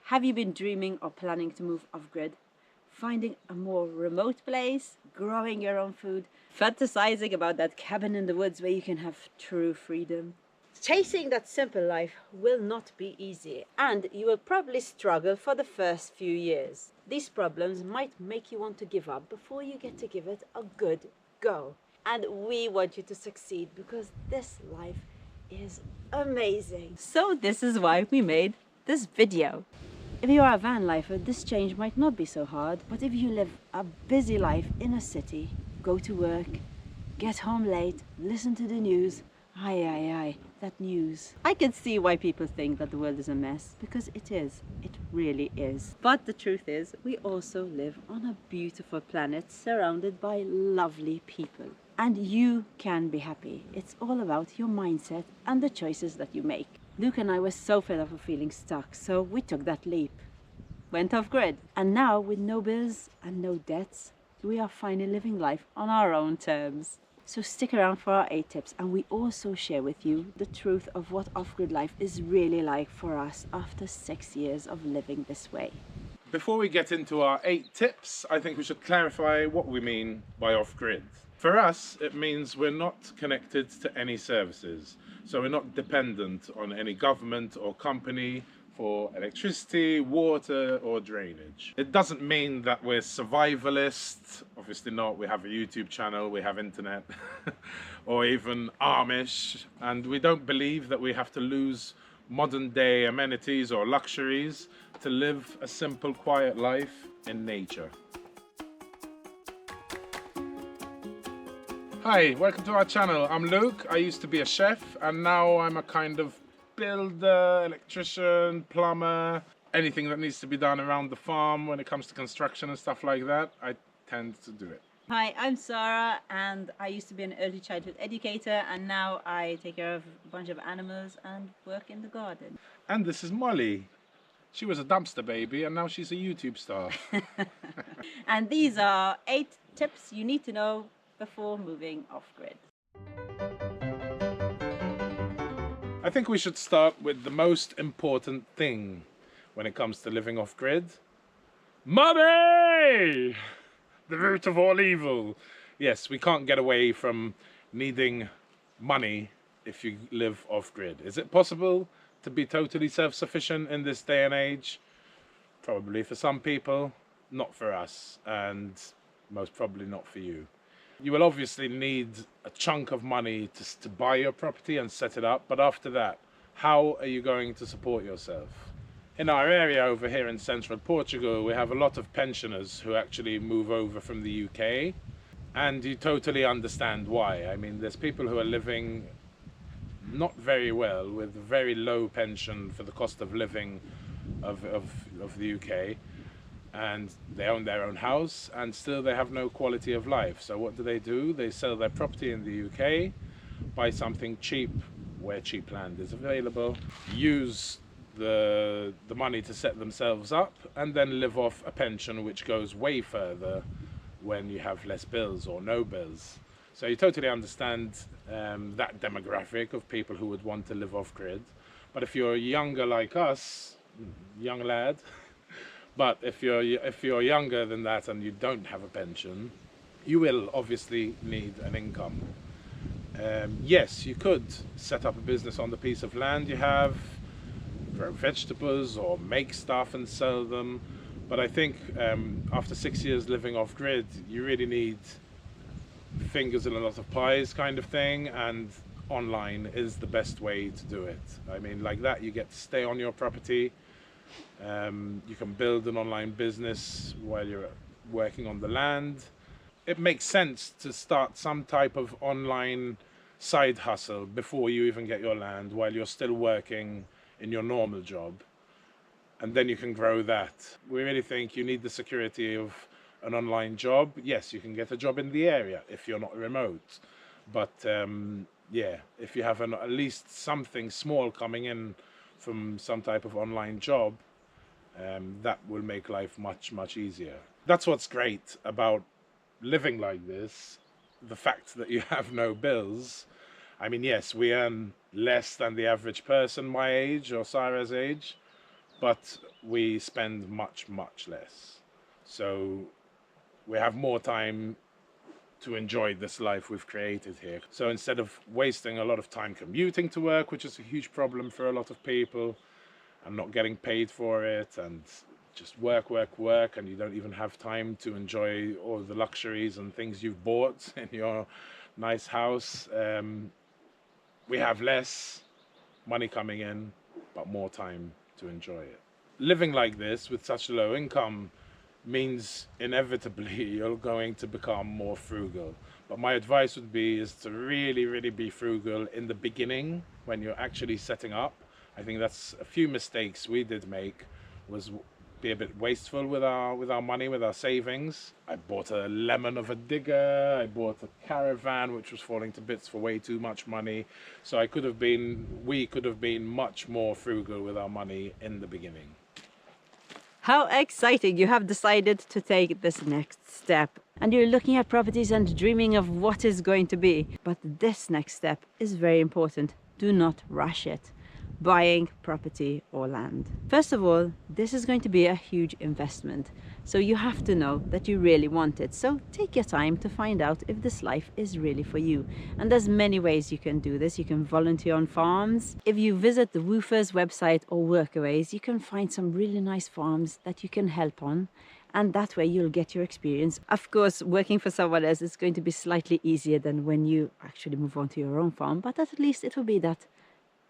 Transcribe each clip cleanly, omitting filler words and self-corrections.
Have you been dreaming or planning to move off-grid? Finding a more remote place, growing your own food, fantasizing about that cabin in the woods where you can have true freedom? Chasing that simple life will not be easy, and you will probably struggle for the first few years. These problems might make you want to give up before you get to give it a good go. And we want you to succeed because this life is amazing. So this is why we made this video. If you are a van lifer, this change might not be so hard, but if you live a busy life in a city, go to work, get home late, listen to the news, aye, that news. I can see why people think that the world is a mess, because it is. It really is. But the truth is, we also live on a beautiful planet surrounded by lovely people. And you can be happy. It's all about your mindset and the choices that you make. Luke and I were so fed up of feeling stuck, so we took that leap. Went off-grid. And now, with no bills and no debts, we are finally living life on our own terms. So stick around for our 8 tips, and we also share with you the truth of what off-grid life is really like for us after 6 years of living this way. Before we get into our 8 tips, I think we should clarify what we mean by off-grid. For us, it means we're not connected to any services. So we're not dependent on any government or company for electricity, water or drainage. It doesn't mean that we're survivalist, obviously not. We have a YouTube channel, we have internet, or even Amish, and we don't believe that we have to lose modern day amenities or luxuries to live a simple, quiet life in nature. Hi, welcome to our channel. I'm Luke. I used to be a chef and now I'm a kind of builder, electrician, plumber, anything that needs to be done around the farm when it comes to construction and stuff like that, I tend to do it. Hi, I'm Sarah and I used to be an early childhood educator, and now I take care of a bunch of animals and work in the garden. And this is Molly. She was a dumpster baby and now she's a YouTube star. And these are 8 tips you need to know before moving off-grid. I think we should start with the most important thing when it comes to living off-grid. Money! The root of all evil. Yes, we can't get away from needing money if you live off-grid. Is it possible to be totally self-sufficient in this day and age? Probably for some people, not for us, and most probably not for you. You will obviously need a chunk of money to buy your property and set it up, but after that, how are you going to support yourself? In our area over here in central Portugal, we have a lot of pensioners who actually move over from the UK, and you totally understand why. I mean, there's people who are living not very well with very low pension for the cost of living of the UK, and they own their own house and still they have no quality of life. So what do? They sell their property in the UK, buy something cheap where cheap land is available, use the money to set themselves up, and then live off a pension which goes way further when you have less bills or no bills. So you totally understand that demographic of people who would want to live off-grid. But if you're younger like us, young lad, but if you're younger than that and you don't have a pension, you will obviously need an income. Yes, you could set up a business on the piece of land you have, grow vegetables or make stuff and sell them. But I think after 6 years living off-grid, you really need fingers in a lot of pies kind of thing, and online is the best way to do it. I mean, like that, you get to stay on your property. You can build an online business while you're working on the land. It makes sense to start some type of online side hustle before you even get your land, while you're still working in your normal job, and then you can grow that. We really think you need the security of an online job. Yes, you can get a job in the area if you're not remote, but yeah, if you have at least something small coming in from some type of online job, that will make life much easier. That's what's great about living like this, the fact that you have no bills. I mean, yes, we earn less than the average person my age or Sarah's age, but we spend much less. So we have more time to enjoy this life we've created here. So instead of wasting a lot of time commuting to work, which is a huge problem for a lot of people, and not getting paid for it, and just work, and you don't even have time to enjoy all the luxuries and things you've bought in your nice house, we have less money coming in, but more time to enjoy it. Living like this with such low income means inevitably you're going to become more frugal. But my advice would be is to really be frugal in the beginning when you're actually setting up. I think that's a few mistakes we did make, was be a bit wasteful with our money, with our savings. I bought a lemon of a digger, I bought a caravan which was falling to bits for way too much money. So we could have been much more frugal with our money in the beginning. How exciting! You have decided to take this next step and you're looking at properties and dreaming of what is going to be. But this next step is very important. Do not rush it. Buying property or land. First of all, this is going to be a huge investment. So you have to know that you really want it. So take your time to find out if this life is really for you. And there's many ways you can do this. You can volunteer on farms. If you visit the WWOOFers website or Workaways, you can find some really nice farms that you can help on. And that way you'll get your experience. Of course, working for someone else is going to be slightly easier than when you actually move on to your own farm. But at least it will be that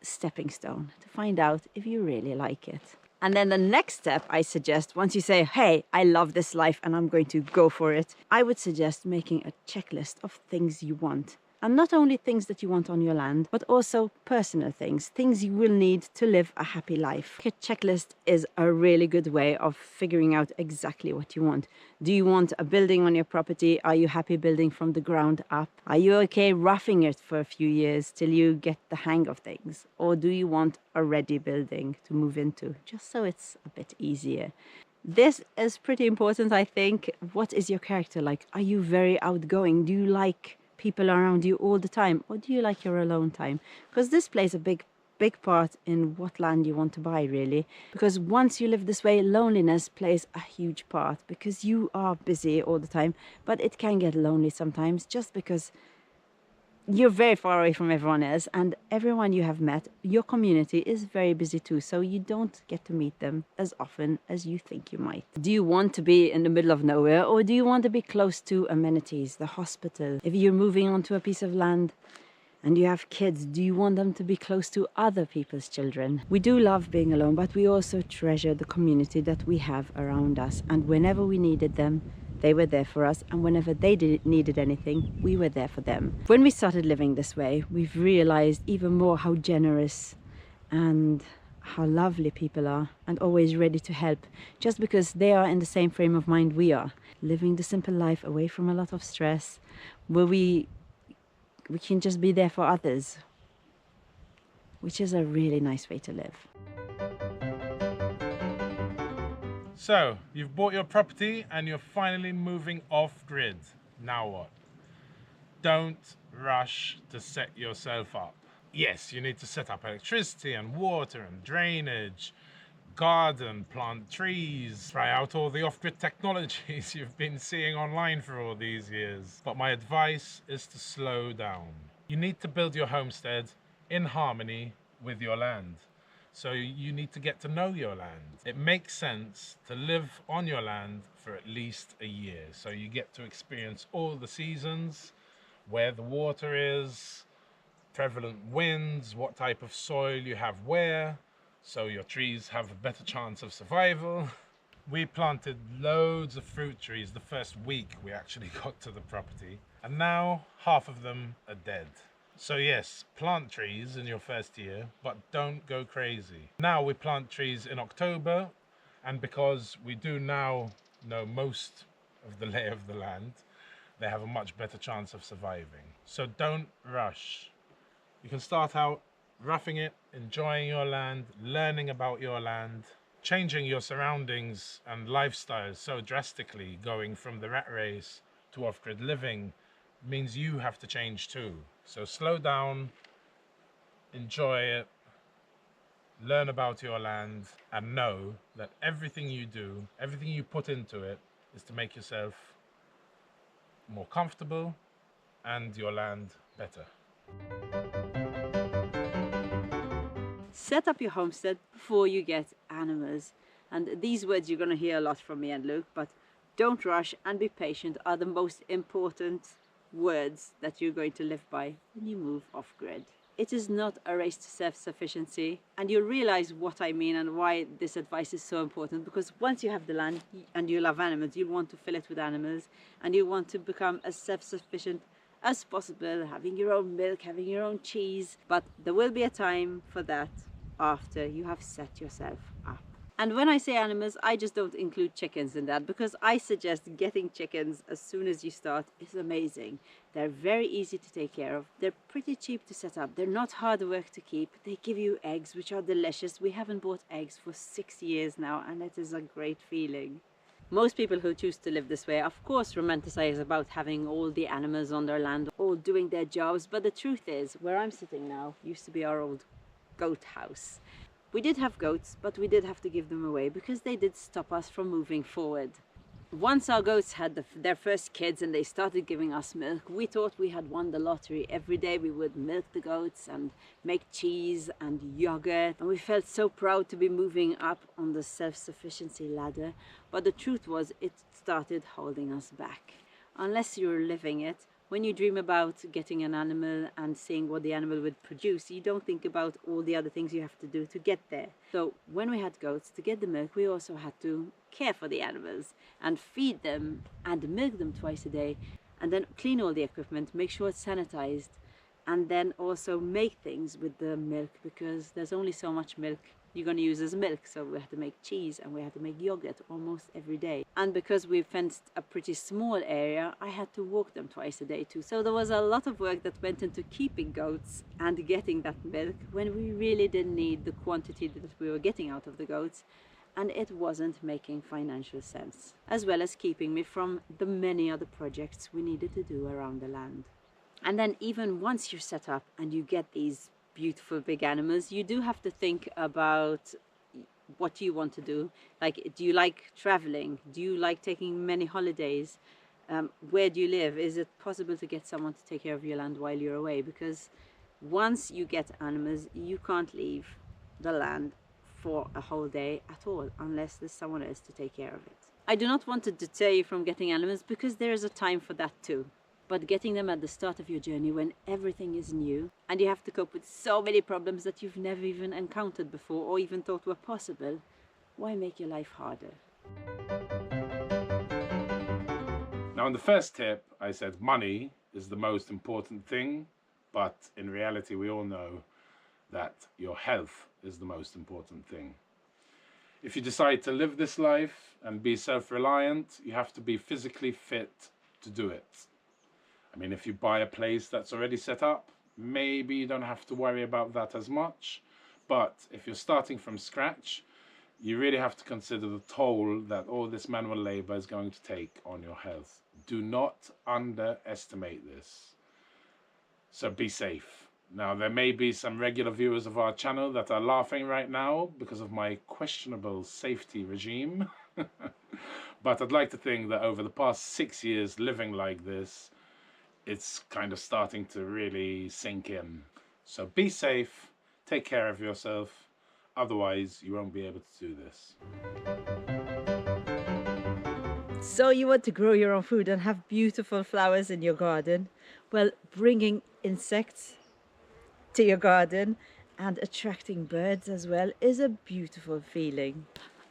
stepping stone to find out if you really like it. And then the next step I suggest, once you say, hey, I love this life and I'm going to go for it, I would suggest making a checklist of things you want. And not only things that you want on your land, but also personal things you will need to live a happy life. A checklist is a really good way of figuring out exactly what you want. Do you want a building on your property? Are you happy building from the ground up? Are you okay roughing it for a few years till you get the hang of things? Or do you want a ready building to move into, just so it's a bit easier? This is pretty important, I think. What is your character like? Are you very outgoing? Do you like people around you all the time, or do you like your alone time? Because this plays a big part in what land you want to buy, really. Because once you live this way, loneliness plays a huge part, because you are busy all the time, but it can get lonely sometimes just because you're very far away from everyone else, and everyone you have met, your community is very busy too, so you don't get to meet them as often as you think you might. Do you want to be in the middle of nowhere, or do you want to be close to amenities, the hospital? If you're moving onto a piece of land and you have kids, do you want them to be close to other people's children? We do love being alone, but we also treasure the community that we have around us, and whenever we needed them, they were there for us, and whenever they needed anything, we were there for them. When we started living this way, we've realized even more how generous and how lovely people are, and always ready to help, just because they are in the same frame of mind we are. Living the simple life away from a lot of stress, where we can just be there for others, which is a really nice way to live. So, you've bought your property and you're finally moving off grid. Now what? Don't rush to set yourself up. Yes, you need to set up electricity and water and drainage, garden, plant trees, try out all the off-grid technologies you've been seeing online for all these years. But my advice is to slow down. You need to build your homestead in harmony with your land. So you need to get to know your land. It makes sense to live on your land for at least a year. So you get to experience all the seasons, where the water is, prevalent winds, what type of soil you have where, so your trees have a better chance of survival. We planted loads of fruit trees the first week we actually got to the property, and now half of them are dead. So yes, plant trees in your first year, but don't go crazy. Now we plant trees in October, and because we do now know most of the lay of the land, they have a much better chance of surviving. So don't rush. You can start out roughing it, enjoying your land, learning about your land, changing your surroundings and lifestyles so drastically. Going from the rat race to off-grid living means you have to change too. So slow down, enjoy it, learn about your land, and know that everything you do, everything you put into it, is to make yourself more comfortable and your land better. Set up your homestead before you get animals. And these words you're going to hear a lot from me and Luke, but don't rush and be patient are the most important words that you're going to live by when you move off-grid. It is not a race to self-sufficiency, and you'll realize what I mean and why this advice is so important, because once you have the land and you love animals, you'll want to fill it with animals and you want to become as self-sufficient as possible, having your own milk, having your own cheese. But there will be a time for that after you have set yourself up. And when I say animals, I just don't include chickens in that, because I suggest getting chickens as soon as you start is amazing. They're very easy to take care of. They're pretty cheap to set up. They're not hard work to keep. They give you eggs, which are delicious. We haven't bought eggs for 6 years now, and it is a great feeling. Most people who choose to live this way, of course, romanticize about having all the animals on their land, all doing their jobs. But the truth is, where I'm sitting now used to be our old goat house. We did have goats, but we did have to give them away because they did stop us from moving forward. Once our goats had their first kids and they started giving us milk, we thought we had won the lottery. Every day we would milk the goats and make cheese and yogurt, and we felt so proud to be moving up on the self-sufficiency ladder. But the truth was, it started holding us back. Unless you're living it, when you dream about getting an animal and seeing what the animal would produce, you don't think about all the other things you have to do to get there. So when we had goats, to get the milk, we also had to care for the animals and feed them and milk them twice a day, and then clean all the equipment, make sure it's sanitized, and then also make things with the milk, because there's only so much milk you're going to use as milk. So we had to make cheese and we had to make yogurt almost every day. And because we fenced a pretty small area, I had to walk them twice a day too. So there was a lot of work that went into keeping goats and getting that milk when we really didn't need the quantity that we were getting out of the goats, and it wasn't making financial sense, as well as keeping me from the many other projects we needed to do around the land. And then even once you're set up and you get these beautiful big animals, you do have to think about what you want to do. Like, do you like traveling? Do you like taking many holidays? Where do you live? Is it possible to get someone to take care of your land while you're away? Because once you get animals, you can't leave the land for a whole day at all unless there's someone else to take care of it. I do not want to deter you from getting animals, because there is a time for that too. But getting them at the start of your journey when everything is new and you have to cope with so many problems that you've never even encountered before or even thought were possible, why make your life harder? Now, in the first tip, I said money is the most important thing, but in reality, we all know that your health is the most important thing. If you decide to live this life and be self-reliant, you have to be physically fit to do it. I mean, if you buy a place that's already set up, maybe you don't have to worry about that as much. But if you're starting from scratch, you really have to consider the toll that all this manual labor is going to take on your health. Do not underestimate this. So be safe. Now, there may be some regular viewers of our channel that are laughing right now because of my questionable safety regime. But I'd like to think that over the past 6 years living like this, it's kind of starting to really sink in. So be safe, take care of yourself, otherwise you won't be able to do this. So you want to grow your own food and have beautiful flowers in your garden? Well, bringing insects to your garden and attracting birds as well is a beautiful feeling.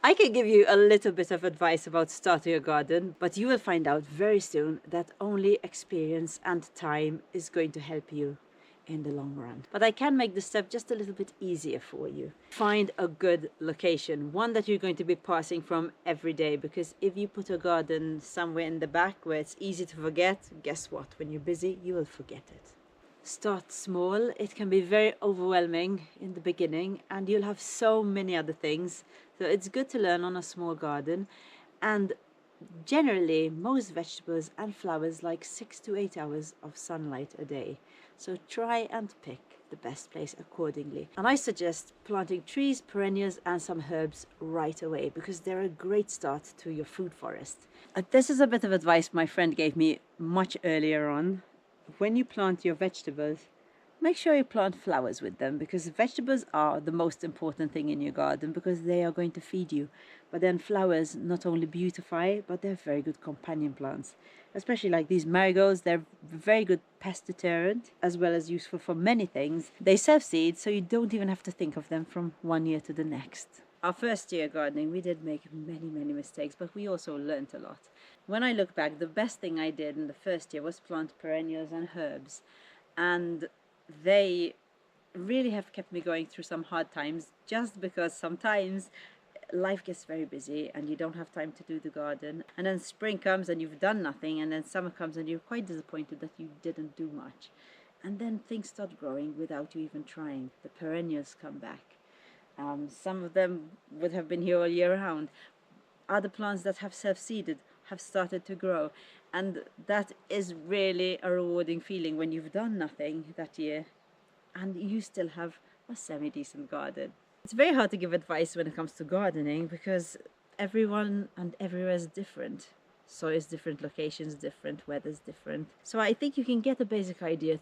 I can give you a little bit of advice about starting a garden, but you will find out very soon that only experience and time is going to help you in the long run. But I can make the step just a little bit easier for you. Find a good location, one that you're going to be passing from every day, because if you put a garden somewhere in the back where it's easy to forget, guess what? When you're busy, you will forget it. Start small. It can be very overwhelming in the beginning and you'll have so many other things. So it's good to learn on a small garden, and generally most vegetables and flowers like 6 to 8 hours of sunlight a day. So try and pick the best place accordingly. And I suggest planting trees, perennials and some herbs right away, because they're a great start to your food forest. This is a bit of advice my friend gave me much earlier on. When you plant your vegetables, make sure you plant flowers with them, because vegetables are the most important thing in your garden, because they are going to feed you. But then flowers not only beautify, but they're very good companion plants. Especially like these marigolds, they're very good pest deterrent, as well as useful for many things. They self-seed, so you don't even have to think of them from one year to the next. Our first year gardening, we did make many mistakes, but we also learned a lot. When I look back, the best thing I did in the first year was plant perennials and herbs. And they really have kept me going through some hard times, just because sometimes life gets very busy and you don't have time to do the garden, and then spring comes and you've done nothing, and then summer comes and you're quite disappointed that you didn't do much, and then things start growing without you even trying. The perennials come back. Some of them would have been here all year round. Other plants that have self-seeded have started to grow, and that is really a rewarding feeling when you've done nothing that year and you still have a semi-decent garden. It's very hard to give advice when it comes to gardening, because everyone and everywhere is different. Soil is different, locations different, weather's different. So I think you can get a basic idea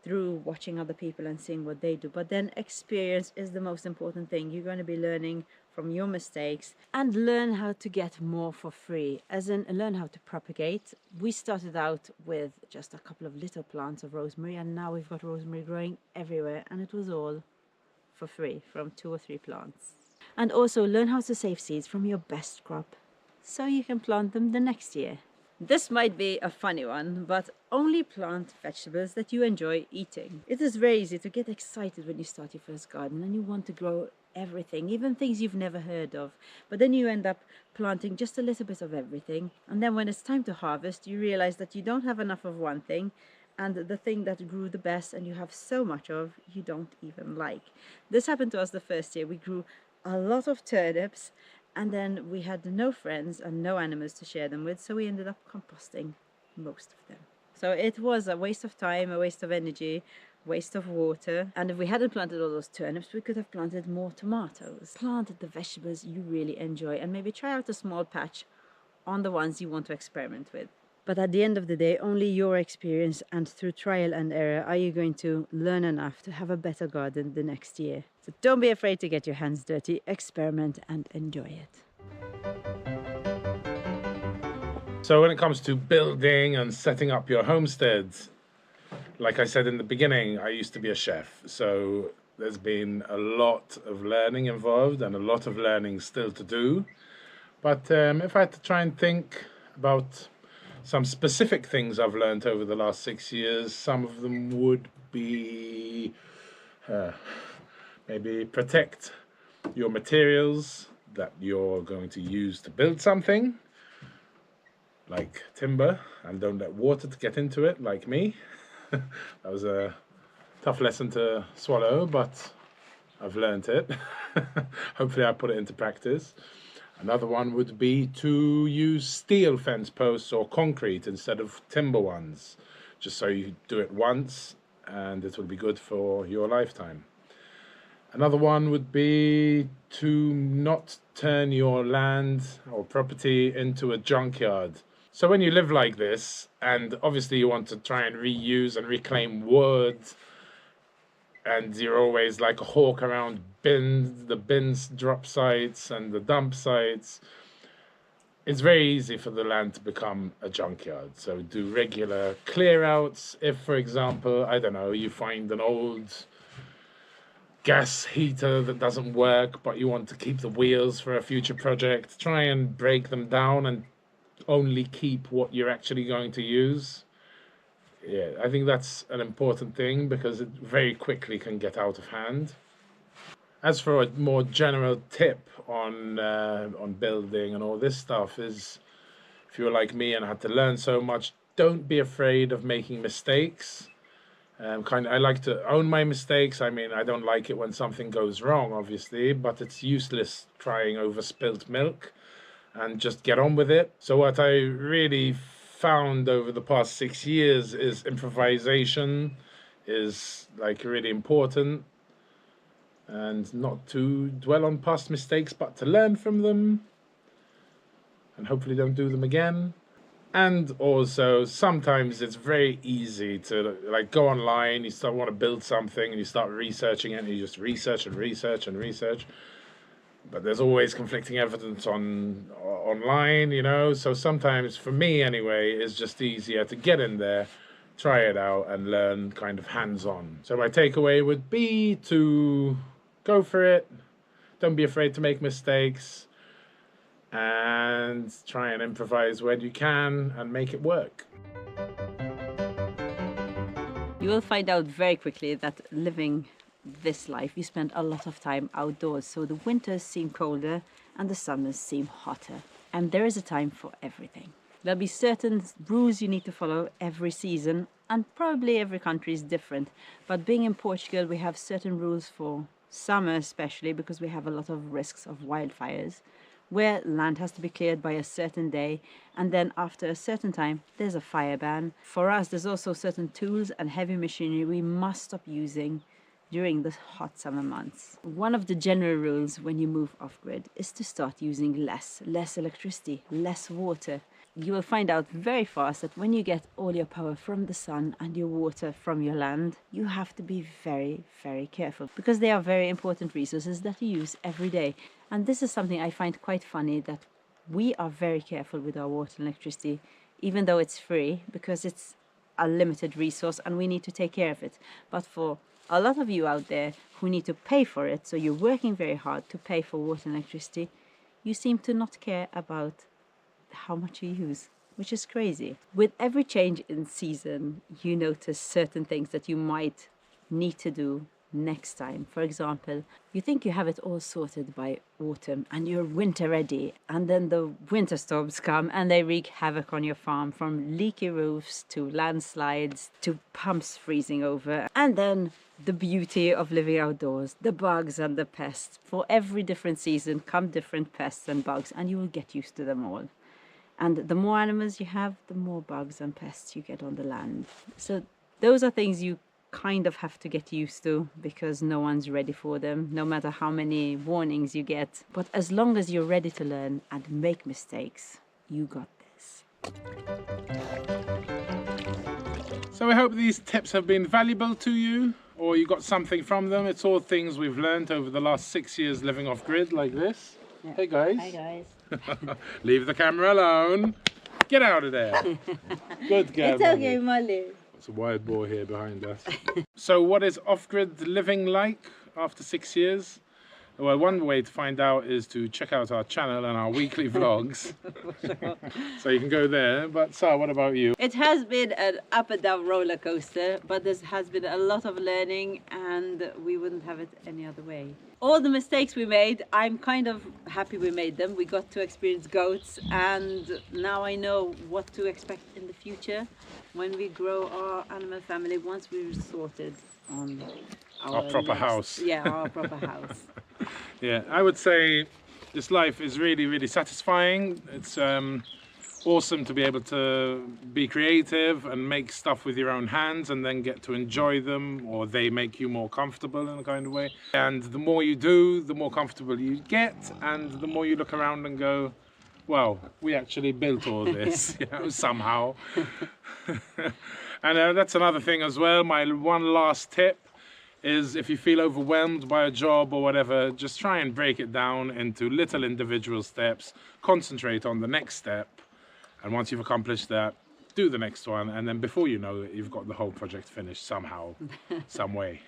through watching other people and seeing what they do, but then experience is the most important thing. You're going to be learning from your mistakes and learn how to get more for free, as in learn how to propagate. We started out with just a couple of little plants of rosemary, and now we've got rosemary growing everywhere, and it was all for free from 2 or 3 plants. And also learn how to save seeds from your best crop, so you can plant them the next year. This might be a funny one, but only plant vegetables that you enjoy eating. It is very easy to get excited when you start your first garden and you want to grow everything, even things you've never heard of. But then you end up planting just a little bit of everything, and then when it's time to harvest, you realize that you don't have enough of one thing, and the thing that grew the best and you have so much of, you don't even like. This happened to us the first year. We grew a lot of turnips, and then we had no friends and no animals to share them with, so we ended up composting most of them. So it was a waste of time, a waste of energy, waste of water. And if we hadn't planted all those turnips, we could have planted more tomatoes. Plant the vegetables you really enjoy, and maybe try out a small patch on the ones you want to experiment with. But at the end of the day, only your experience and through trial and error are you going to learn enough to have a better garden the next year. So don't be afraid to get your hands dirty, experiment and enjoy it. So when it comes to building and setting up your homesteads, like I said in the beginning, I used to be a chef. So there's been a lot of learning involved and a lot of learning still to do. But if I had to try and think about some specific things I've learned over the last 6 years, some of them would be maybe protect your materials that you're going to use to build something, like timber, and don't let water to get into it, like me. That was a tough lesson to swallow, but I've learned it. Hopefully I put it into practice. Another one would be to use steel fence posts or concrete instead of timber ones, just so you do it once and it will be good for your lifetime. Another one would be to not turn your land or property into a junkyard. So when you live like this, and obviously you want to try and reuse and reclaim wood, and you're always like a hawk around the bins drop sites and the dump sites, it's very easy for the land to become a junkyard. So do regular clear outs. If, for example, I don't know, you find an old gas heater that doesn't work, but you want to keep the wheels for a future project, try and break them down and only keep what you're actually going to use. Yeah, I think that's an important thing, because it very quickly can get out of hand. As for a more general tip on building and all this stuff is, if you're like me and had to learn so much, don't be afraid of making mistakes. I like to own my mistakes. I mean, I don't like it when something goes wrong, obviously, but it's useless crying over spilt milk, and just get on with it. So what I really found over the past 6 years is improvisation is like really important, and not to dwell on past mistakes but to learn from them and hopefully don't do them again. And also sometimes it's very easy to like go online, you start want to build something and you start researching it and you just research and research and research, but there's always conflicting evidence online, you know. So sometimes for me anyway it's just easier to get in there, try it out and learn kind of hands-on. So my takeaway would be to go for it, don't be afraid to make mistakes, and try and improvise when you can and make it work. You will find out very quickly that living this life, you spend a lot of time outdoors, so the winters seem colder and the summers seem hotter. And there is a time for everything. There'll be certain rules you need to follow every season, and probably every country is different. But being in Portugal, we have certain rules for summer especially, because we have a lot of risks of wildfires, where land has to be cleared by a certain day, and then after a certain time there's a fire ban. For us, there's also certain tools and heavy machinery we must stop using during the hot summer months. One of the general rules when you move off-grid is to start using less electricity, less water. You will find out very fast that when you get all your power from the sun and your water from your land, you have to be very, very careful, because they are very important resources that you use every day. And this is something I find quite funny, that we are very careful with our water and electricity, even though it's free, because it's a limited resource and we need to take care of it. But for a lot of you out there who need to pay for it, so you're working very hard to pay for water and electricity, you seem to not care about how much you use, which is crazy. With every change in season, you notice certain things that you might need to do next time. For example, you think you have it all sorted by autumn and you're winter ready, and then the winter storms come and they wreak havoc on your farm, from leaky roofs to landslides to pumps freezing over. And then the beauty of living outdoors, the bugs and the pests. For every different season come different pests and bugs, and you will get used to them all. And the more animals you have, the more bugs and pests you get on the land. So those are things you kind of have to get used to, because no one's ready for them, no matter how many warnings you get. But as long as you're ready to learn and make mistakes, you got this. So I hope these tips have been valuable to you, or you got something from them. It's all things we've learned over the last 6 years living off grid like this. Yeah. Hey guys. Hi guys. Leave the camera alone. Get out of there. Good girl. It's okay, Molly. It's a wild boar here behind us. So what is off-grid living like after 6 years? Well, one way to find out is to check out our channel and our weekly vlogs. So you can go there. But Sar, what about you? It has been an up and down roller coaster, but there has been a lot of learning, and we wouldn't have it any other way. All the mistakes we made, I'm kind of happy we made them. We got to experience goats, and now I know what to expect in the future when we grow our animal family, once we're sorted on our proper house. Yeah, our proper house. Yeah, I would say this life is really, really satisfying. It's awesome to be able to be creative and make stuff with your own hands and then get to enjoy them, or they make you more comfortable in a kind of way. And the more you do, the more comfortable you get, and the more you look around and go, well, we actually built all this, you know, somehow. And that's another thing as well. My one last tip is, if you feel overwhelmed by a job or whatever, just try and break it down into little individual steps, concentrate on the next step, and once you've accomplished that, do the next one, and then before you know it, you've got the whole project finished somehow, some way.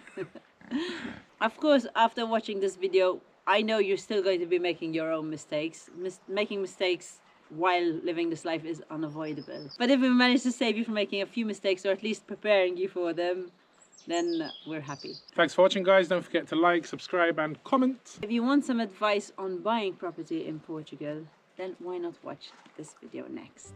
Of course, after watching this video, I know you're still going to be making your own mistakes. Making mistakes while living this life is unavoidable. But if we manage to save you from making a few mistakes, or at least preparing you for them, then we're happy. Thanks for watching, guys. Don't forget to like, subscribe and comment. If you want some advice on buying property in Portugal, then why not watch this video next?